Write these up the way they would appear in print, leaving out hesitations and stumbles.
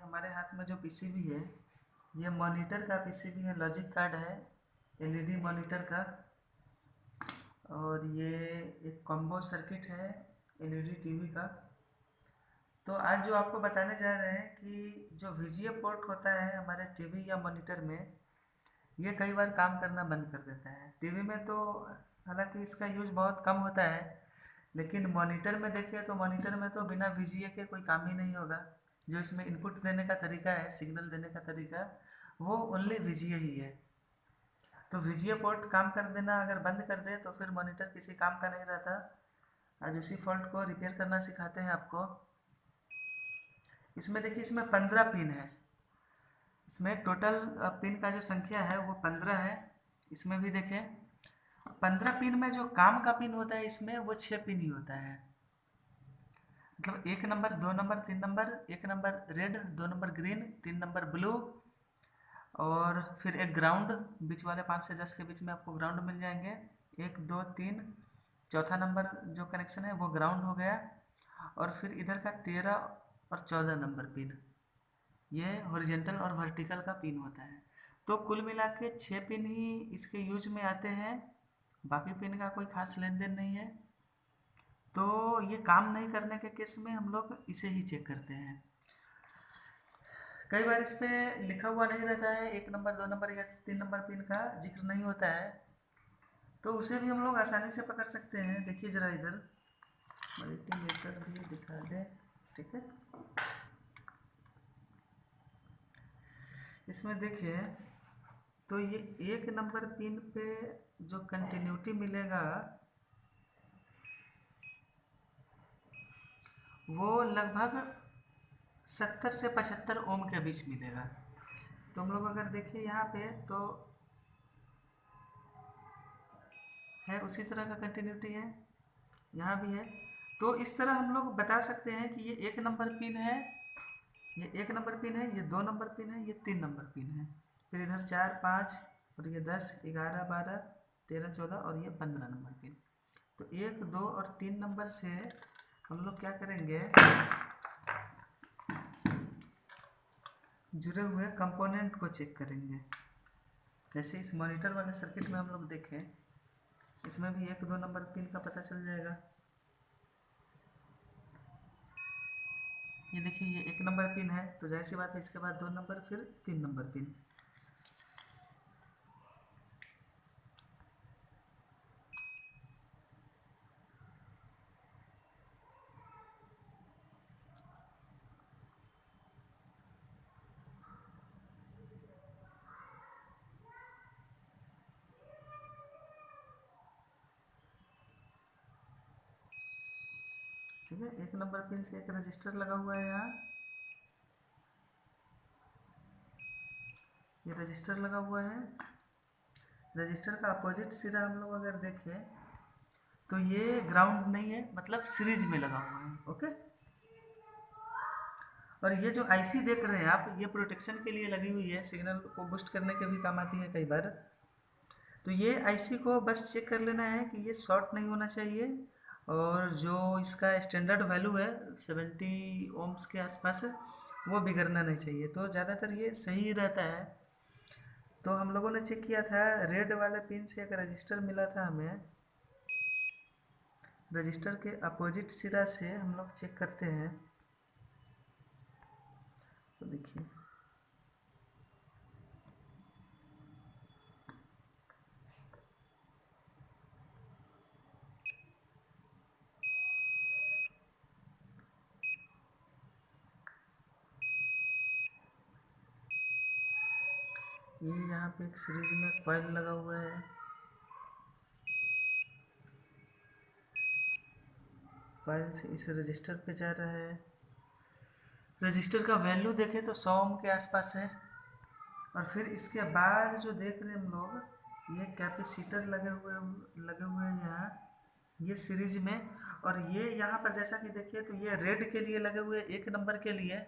हमारे हाथ में जो पीसीबी है ये मॉनिटर का पीसीबी है, लॉजिक कार्ड है एलईडी मॉनिटर का। और ये एक कॉम्बो सर्किट है एलईडी टीवी का। तो आज जो आपको बताने जा रहे हैं कि जो वीजीए पोर्ट होता है हमारे टीवी या मॉनिटर में, ये कई बार काम करना बंद कर देता है। टीवी में तो हालांकि इसका यूज बहुत कम होता है, लेकिन मॉनिटर में देखिए तो मॉनिटर में तो बिना वीजीए के कोई काम ही नहीं होगा। जो इसमें इनपुट देने का तरीका है, सिग्नल देने का तरीका, वो ओनली वीजीए ही है। तो वीजीए पोर्ट काम कर देना अगर बंद कर दे तो फिर मॉनिटर किसी काम का नहीं रहता। आज उसी फॉल्ट को रिपेयर करना सिखाते हैं आपको। इसमें देखिए, इसमें 15 पिन है। इसमें टोटल पिन का जो संख्या है वो 15 है। इसमें भी देखें 15 पिन में जो काम का पिन होता है इसमें वो 6 पिन ही होता है। मतलब 1 number, 2 number, 3 number, 1 number red, 2 number green, 3 number blue, और फिर एक ग्राउंड, बीच वाले 5 से 10 के बीच में आपको ग्राउंड मिल जाएंगे। 1 2 3, चौथा नंबर जो कनेक्शन है वो ग्राउंड हो गया। और फिर इधर का 13 और 14 नंबर पिन, ये हॉरिजेंटल और वर्टिकल का पिन होता है। तो कुल मिला के 6 पिन ही इसके यूज में आते हैं, बाकी पिन का कोई खास लेन देन नहीं है। तो ये काम नहीं करने के केस में हम लोग इसे ही चेक करते हैं। कई बार इस पे लिखा हुआ नहीं रहता है, 1 नंबर, 2 नंबर या 3 नंबर पिन का जिक्र नहीं होता है, तो उसे भी हम लोग आसानी से पकड़ सकते हैं। देखिए ज़रा इधर मल्टीमीटर भी दिखा दें, ठीक है। इसमें देखिए तो ये 1 नंबर पिन पे जो कंटिन्यूटी मिलेगा वो लगभग 70 से 75 ओम के बीच मिलेगा। तो हम लोग अगर देखिए यहाँ पे तो है उसी तरह का कंटिन्यूटी है, यहाँ भी है। तो इस तरह हम लोग बता सकते हैं कि ये 1 नंबर पिन है, ये 1 नंबर पिन है, ये 2 नंबर पिन है, ये 3 नंबर पिन है। फिर इधर 4 5 और ये 10 11 12 13 14 और ये 15 नंबर पिन। तो 1 2 और 3 नंबर से हम लोग क्या करेंगे, जुड़े हुए कंपोनेंट को चेक करेंगे। जैसे इस मॉनिटर वाले सर्किट में हम लोग देखें, इसमें भी 1 2 नंबर पिन का पता चल जाएगा। ये देखिए ये 1 नंबर पिन है, तो जाहिर सी बात है इसके बाद 2 नंबर, फिर 3 नंबर पिन। ठीक है, 1 नंबर पिन से एक रजिस्टर लगा हुआ है यहाँ, ये रजिस्टर लगा हुआ है। रजिस्टर का अपोजिट सिरा हम लोग अगर देखें तो ये ग्राउंड नहीं है, मतलब सीरीज में लगा हुआ है। ओके। और ये जो आईसी देख रहे हैं आप, ये प्रोटेक्शन के लिए लगी हुई है, सिग्नल को बूस्ट करने के भी काम आती है कई बार। तो ये आईसी को बस चेक कर लेना है कि ये शॉर्ट नहीं होना चाहिए, और जो इसका स्टैंडर्ड वैल्यू है 70 ओम्स के आसपास, वो बिगड़ना नहीं चाहिए। तो ज़्यादातर ये सही रहता है। तो हम लोगों ने चेक किया था, रेड वाले पिन से एक रजिस्टर मिला था हमें। रजिस्टर के अपोजिट सिरा से हम लोग चेक करते हैं, तो देखिए ये यहाँ पे एक सीरीज में कॉइल लगा हुआ है। कॉइल से इस रजिस्टर पे जा रहा है। रजिस्टर का वैल्यू देखें तो 100 ओम के आसपास है। और फिर इसके बाद जो देख रहे हैं हम लोग, ये कैपेसिटर लगे हुए हैं यहाँ, ये सीरीज में। और ये यहाँ पर जैसा कि देखिए तो ये रेड के लिए लगे हुए 1 नंबर के लिए,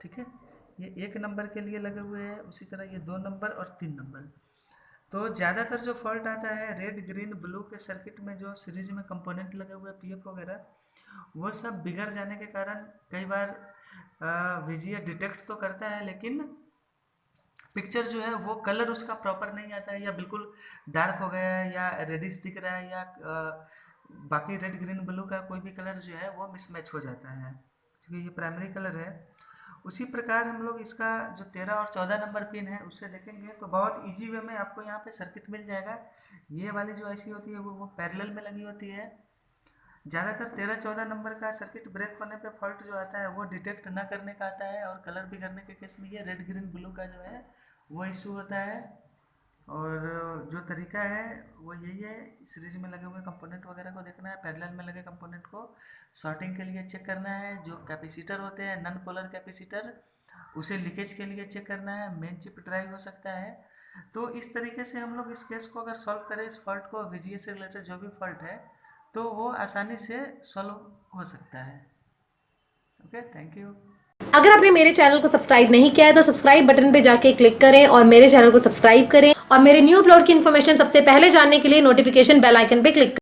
ठीक है, ये 1 नंबर के लिए लगे हुए हैं। उसी तरह ये 2 नंबर और 3 नंबर। तो ज़्यादातर जो फॉल्ट आता है रेड ग्रीन ब्लू के सर्किट में, जो सीरीज में कंपोनेंट लगे हुए पीएफ वगैरह, वो सब बिगड़ जाने के कारण कई बार VGA डिटेक्ट तो करता है, लेकिन पिक्चर जो है वो कलर उसका प्रॉपर नहीं आता है, या बिल्कुल डार्क हो गया है, या रेडिश दिख रहा है, या बाकी रेड ग्रीन ब्लू का कोई भी कलर जो है वो मिसमैच हो जाता है, क्योंकि ये प्राइमरी कलर है। उसी प्रकार हम लोग इसका जो 13 और 14 नंबर पिन है उससे देखेंगे तो बहुत इजी वे में आपको यहाँ पे सर्किट मिल जाएगा। ये वाली जो ऐसी होती है वो पैरेलल में लगी होती है। ज़्यादातर 13-14 नंबर का सर्किट ब्रेक होने पे फॉल्ट जो आता है वो डिटेक्ट ना करने का आता है, और कलर बिगड़ने के केस में ये रेड ग्रीन ब्लू का जो है वो इशू होता है। और जो तरीका है वो यही है, सीरीज में लगे हुए कंपोनेंट वगैरह को देखना है, पैरेलल में लगे कंपोनेंट को शॉर्टिंग के लिए चेक करना है, जो कैपेसिटर होते हैं नॉन पोलर कैपेसिटर उसे लीकेज के लिए चेक करना है, मेन चिप ड्राई हो सकता है। तो इस तरीके से हम लोग इस केस को अगर सॉल्व करें, इस फॉल्ट को, VGA से रिलेटेड जो भी फॉल्ट है, तो वो आसानी से सॉल्व हो सकता है। Okay, thank you. अगर आपने मेरे चैनल को सब्सक्राइब नहीं किया है तो सब्सक्राइब बटन पे जाके क्लिक करें और मेरे चैनल को सब्सक्राइब करें, और मेरे न्यू अपलोड की इन्फॉर्मेशन सबसे पहले जानने के लिए नोटिफिकेशन बेल आइकन पे क्लिक करें।